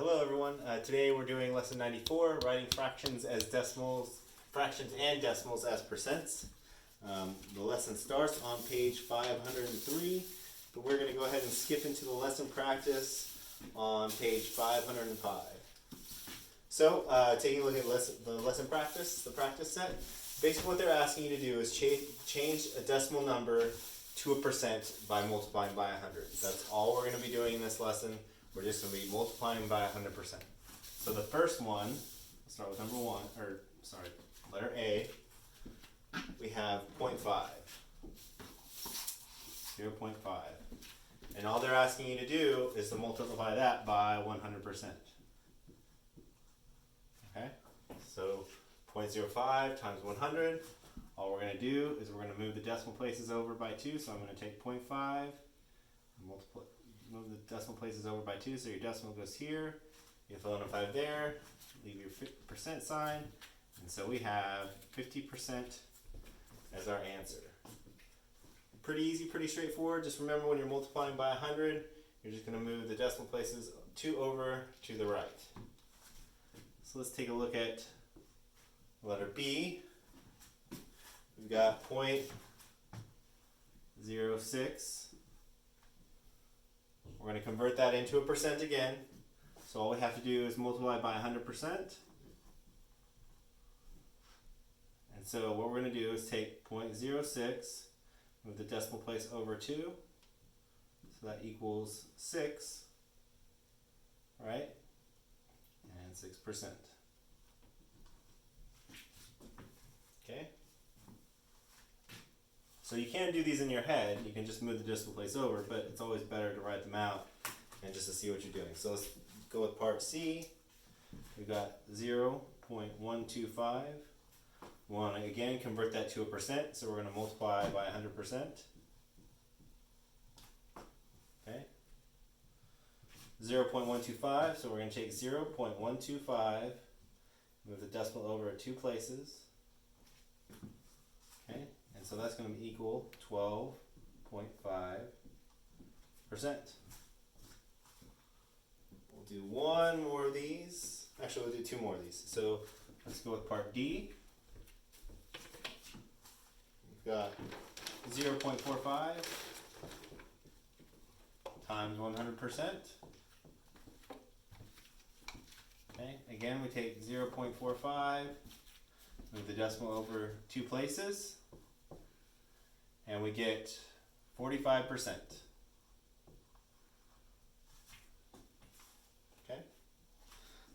Hello everyone. Today we're doing lesson 94, writing fractions as decimals, fractions and decimals as percents. The lesson starts on page 503, but we're going to go ahead and skip into the lesson practice on page 505. So, taking a look at the lesson practice, the practice set, basically what they're asking you to do is change a decimal number to a percent by multiplying by 100. That's all we're going to be doing in this lesson. We're just going to be multiplying by 100%. So the first one, let's start with letter A. We have 0.5. 0.5. And all they're asking you to do is to multiply that by 100%. Okay? So 0.05 times 100. All we're going to do is we're going to move the decimal places over by 2. So I'm going to take 0.5 and move the decimal places over by 2, so your decimal goes here. You fill in a 5 there, leave your percent sign, and so we have 50% as our answer. Pretty easy, pretty straightforward. Just remember when you're multiplying by 100, you're just going to move the decimal places 2 over to the right. So let's take a look at letter B. We've got 0.06. We're going to convert that into a percent again. So all we have to do is multiply by 100%. And so what we're going to do is take 0.06, move the decimal place over 2. So that equals 6, right? And 6%. Okay? So you can do these in your head, you can just move the decimal place over, but it's always better to write them out and just to see what you're doing. So let's go with part C. We've got 0.125. We want to again convert that to a percent, so we're going to multiply by 100%. Okay. 0.125, so we're going to take 0.125, move the decimal over 2 places. Okay. And so that's going to equal 12.5%. We'll do one more of these. Actually, we'll do 2 more of these. So let's go with part D. We've got 0.45 times 100%. Okay. Again, we take 0.45, move the decimal over 2 places. And we get 45%. Okay.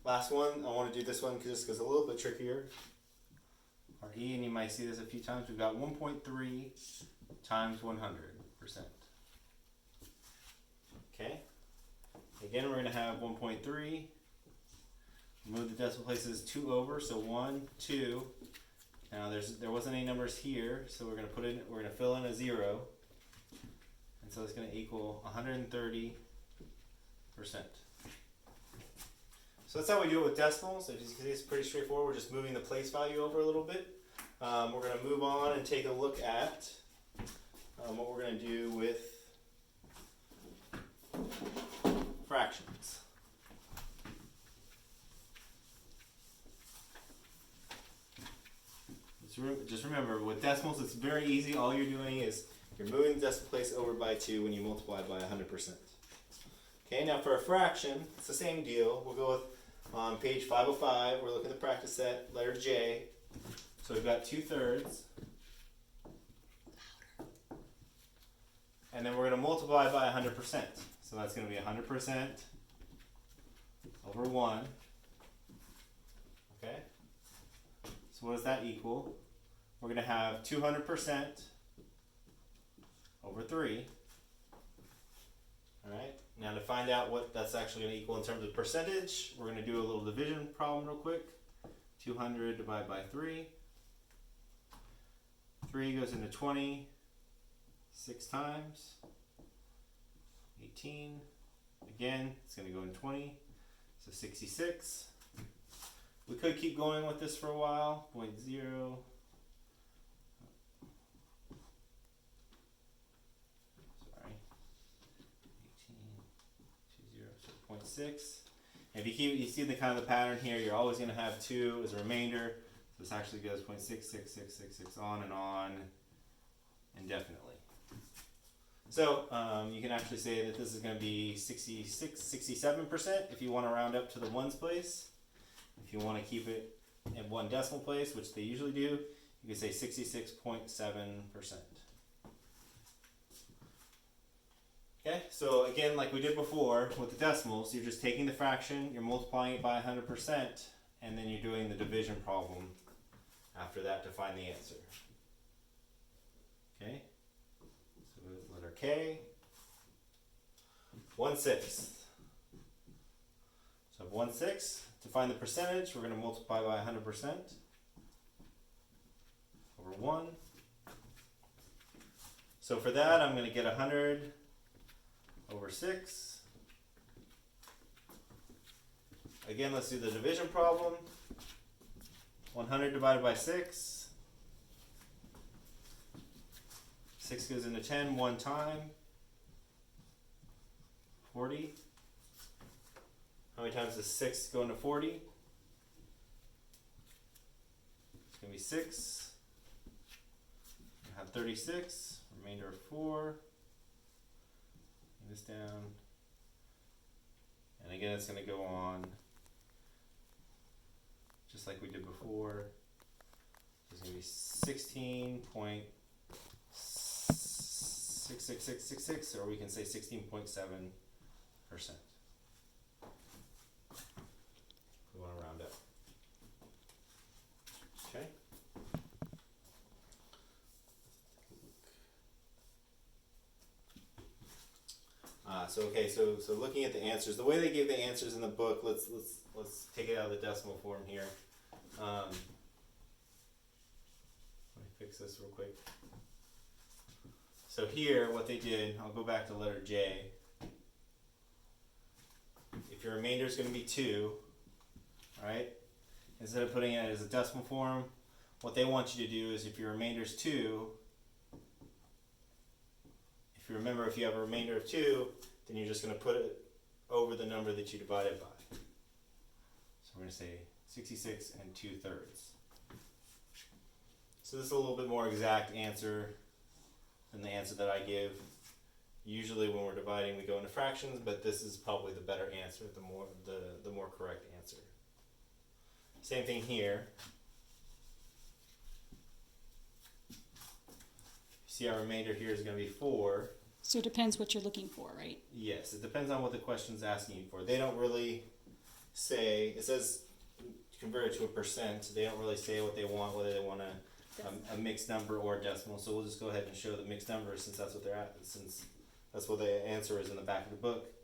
Last one, I want to do this one just because it's a little bit trickier. Our E, and you might see this a few times. We've got 1.3 times 100%. Okay. Again, we're going to have 1.3. Move the decimal places 2 over, so 1, 2. Now there wasn't any numbers here, so we're going to fill in a 0, and so it's going to equal 130%. So that's how we do it with decimals. As you can see, it's pretty straightforward. We're just moving the place value over a little bit. We're going to move on and take a look at what we're going to do with fractions. Just remember, with decimals, it's very easy. All you're doing is you're moving the decimal place over by 2 when you multiply by 100%. Okay, now for a fraction, it's the same deal. We'll go with on page 505. We're looking at the practice set, letter J. So we've got 2/3. And then we're going to multiply by 100%. So that's going to be 100% over 1. Okay? So what does that equal? We're going to have 200% over 3. Alright, now to find out what that's actually going to equal in terms of percentage, we're going to do a little division problem real quick. 200 divided by 3. 3 goes into 20 6 times. 18. Again, it's going to go in 20. So 66. We could keep going with this for a while. 0.0. Sorry. 18, 20, so 0.6. If you see the kind of the pattern here, you're always going to have 2 as a remainder. So this actually goes 0.66666 on indefinitely. So you can actually say that this is going to be 67% if you want to round up to the ones place. If you want to keep it in one decimal place, which they usually do, you can say 66.7%. Okay, so again, like we did before with the decimals, you're just taking the fraction, you're multiplying it by 100%, and then you're doing the division problem after that to find the answer. Okay, so letter K, 1/6. So 1/6, to find the percentage, we're going to multiply by 100% over 1. So for that, I'm going to get 100 over 6. Again, let's do the division problem. 100 divided by 6. 6 goes into 10 one time. 40. How many times does 6 go into 40? It's going to be 6. I have 36. Remainder of 4. This down, and again it's going to go on just like we did before. It's going to be 16.66666, or we can say 16.7%. We want to round up. Okay. So looking at the answers, the way they gave the answers in the book, let's take it out of the decimal form here. Let me fix this real quick. So here, what they did, I'll go back to letter J. If your remainder is going to be 2, right? Instead of putting it as a decimal form, what they want you to do is if your remainder is 2, if you remember, if you have a remainder of 2, then you're just going to put it over the number that you divided by. So we're going to say 66 2/3. So this is a little bit more exact answer than the answer that I give. Usually when we're dividing we go into fractions, but this is probably the better answer, the more correct answer. Same thing here. See, our remainder here is going to be 4. So it depends what you're looking for, right? Yes, it depends on what the question's asking you for. They don't really say, it says convert it to a percent. They don't really say what they want, whether they want a mixed number or a decimal. So we'll just go ahead and show the mixed numbers since that's what they're at, since that's what the answer is in the back of the book.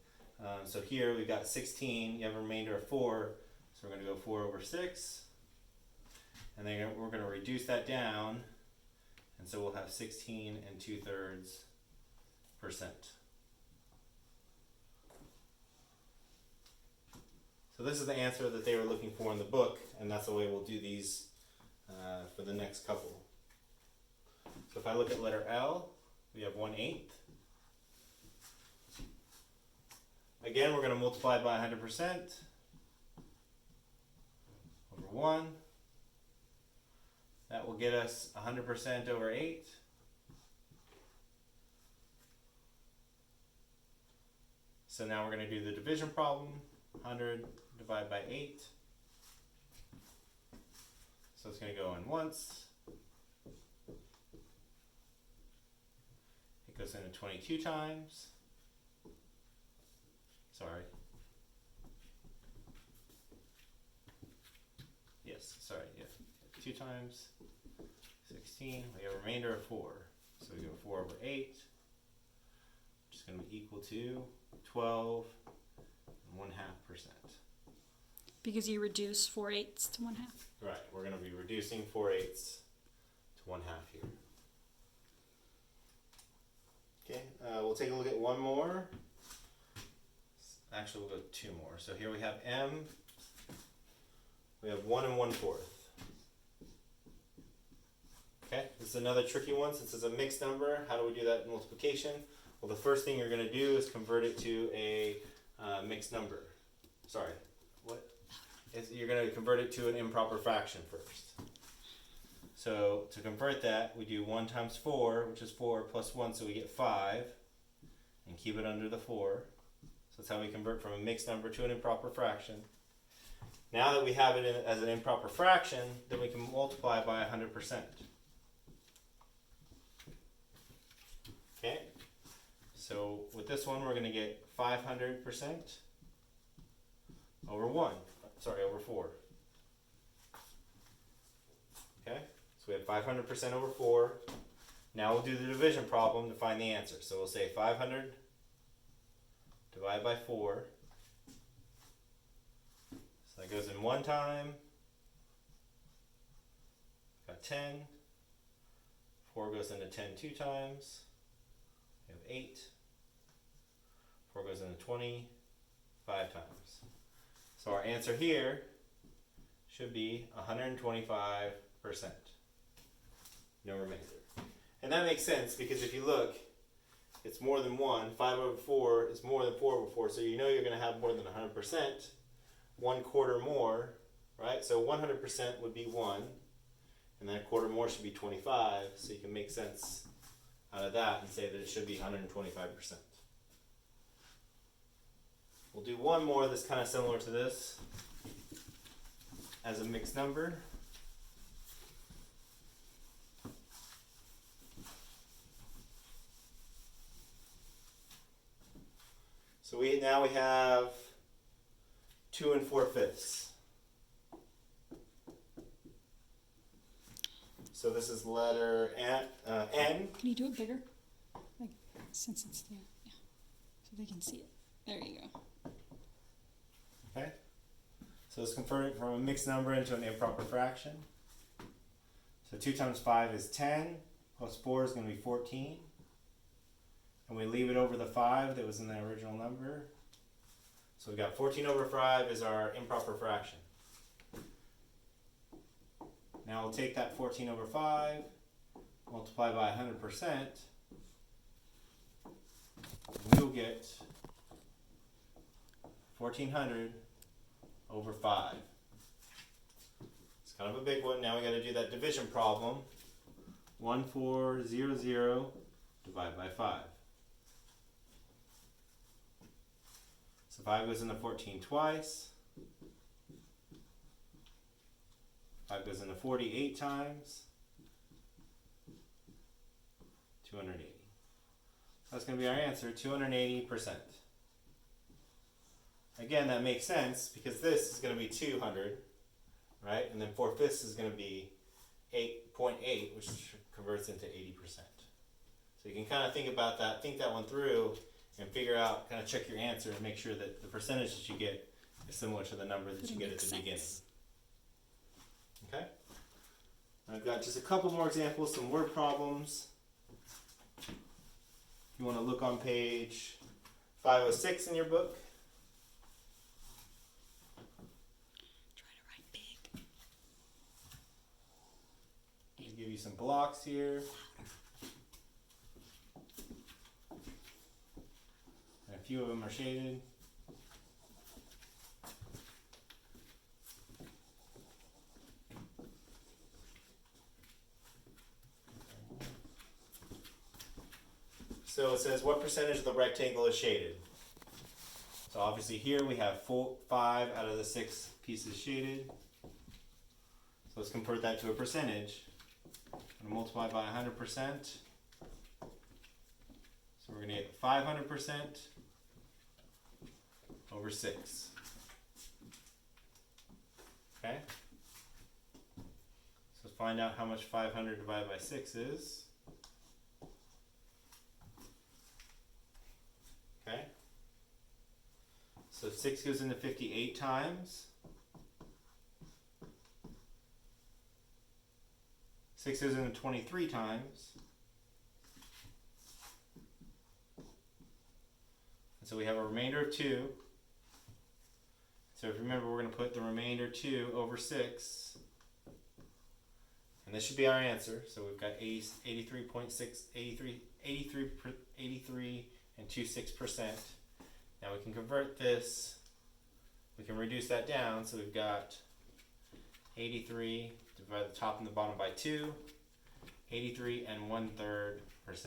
So here we've got 16, you have a remainder of 4, so we're going to go 4 over 6. And then we're going to reduce that down, and so we'll have 16 2/3%. So this is the answer that they were looking for in the book, and that's the way we'll do these for the next couple. So if I look at letter L, we have 1/8. Again, we're going to multiply by 100% over 1. That will get us 100% over 8. So now we're going to do the division problem. 100 divided by 8. So it's going to go in once. It goes into 22 times. Sorry. Yes, sorry, yeah. 2 times 16. We have a remainder of 4. So we go 4 over 8, which is going to be equal to 12 1/2%. Because you reduce 4/8 to 1/2. Right, we're going to be reducing 4/8 to 1/2 here. Okay, we'll take a look at one more. Actually, we'll go 2 more. So here we have M. We have 1 1/4. Okay, this is another tricky one since it's a mixed number. How do we do that in multiplication? Well, the first thing you're going to do is convert it to a mixed number. Sorry, you're going to convert it to an improper fraction first. So to convert that, we do 1 times 4, which is 4 plus 1, so we get 5, and keep it under the 4. So that's how we convert from a mixed number to an improper fraction. Now that we have it as an improper fraction, then we can multiply by 100%. Okay? So with this one, we're going to get 500% over 1. Sorry, over 4. Okay? So we have 500% over 4. Now we'll do the division problem to find the answer. So we'll say 500 divided by 4. So that goes in 1 time. Got 10. 4 goes into 10 2 times. We have 8. 4 goes into 20 5 times. So our answer here should be 125%. No remainder. And that makes sense because if you look, it's more than 1. 5 over 4 is more than 4 over 4. So you know you're going to have more than 100%. 1/4 more, right? So 100% would be 1. And then 1/4 more should be 25. So you can make sense out of that and say that it should be 125%. We'll do one more that's kind of similar to this as a mixed number. So we have 2 4/5. So this is letter N. Can you do it bigger? Like, since it's there, yeah. So they can see it. There you go. Okay. So let's convert it from a mixed number into an improper fraction. So 2 times 5 is 10, plus 4 is going to be 14. And we leave it over the 5 that was in the original number. So we've got 14 over 5 is our improper fraction. Now we'll take that 14 over 5, multiply by 100%, we'll get 1400 over 5. It's kind of a big one. Now we got to do that division problem. 1400 divided by 5. So 5 goes into 14 twice. 5 goes into 48 times. 280. That's going to be our answer, 280%. Again, that makes sense because this is going to be 200, right? And then 4/5 is going to be 8.8, which converts into 80%. So you can kind of think about that, think that one through, and figure out, kind of check your answer and make sure that the percentage that you get is similar to the number that you get at the beginning. Okay? I've got just a couple more examples, some word problems. If you want to look on page 506 in your book. Try to write big. I'll give you some blocks here. And a few of them are shaded. So it says, what percentage of the rectangle is shaded? So obviously here we have 5 out of the 6 pieces shaded. So let's convert that to a percentage. I'm going to multiply by 100%. So we're going to get 500% over 6. Okay? So let's find out how much 500 divided by 6 is. Okay? So 6 goes into 58 times. 6 goes into 23 times. And so we have a remainder of 2. So if you remember, we're going to put the remainder 2 over 6. And this should be our answer. So we've got 83 and 26%. Now we can convert this. We can can reduce that down. So we've got 83, divide the top and the bottom by 2, 83 and 1/3%.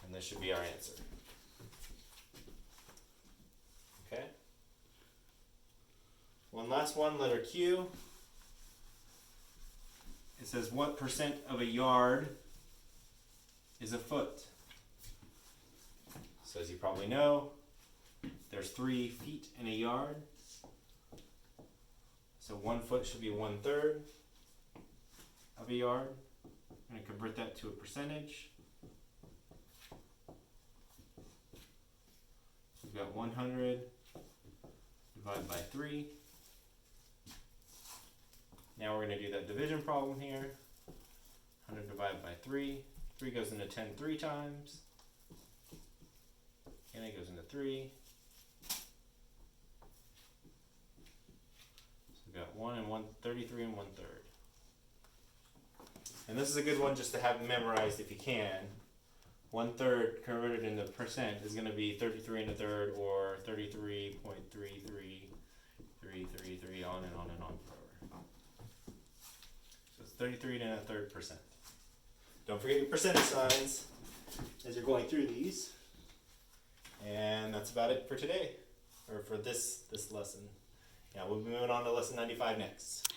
And this should be our answer. Okay. One last one, letter Q. It says what percent of a yard is a foot? So as you probably know, there's 3 feet in a yard. So 1 foot should be 1/3 of a yard. I'm going to convert that to a percentage. We've got 100 divided by 3. Now we're going to do that division problem here. 100 divided by 3. 3 goes into 10 3 times. And it goes into 3. So we've got 33 and 1/3. And this is a good one just to have memorized if you can. 1/3 converted into percent is going to be 33 1/3 or 33.33333, on and on and on forever. So it's 33 1/3%. Don't forget your percentage signs as you're going through these. And that's about it for today, or for this lesson. Yeah, we'll be moving on to lesson 95 next.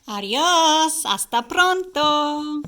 Adiós, hasta pronto.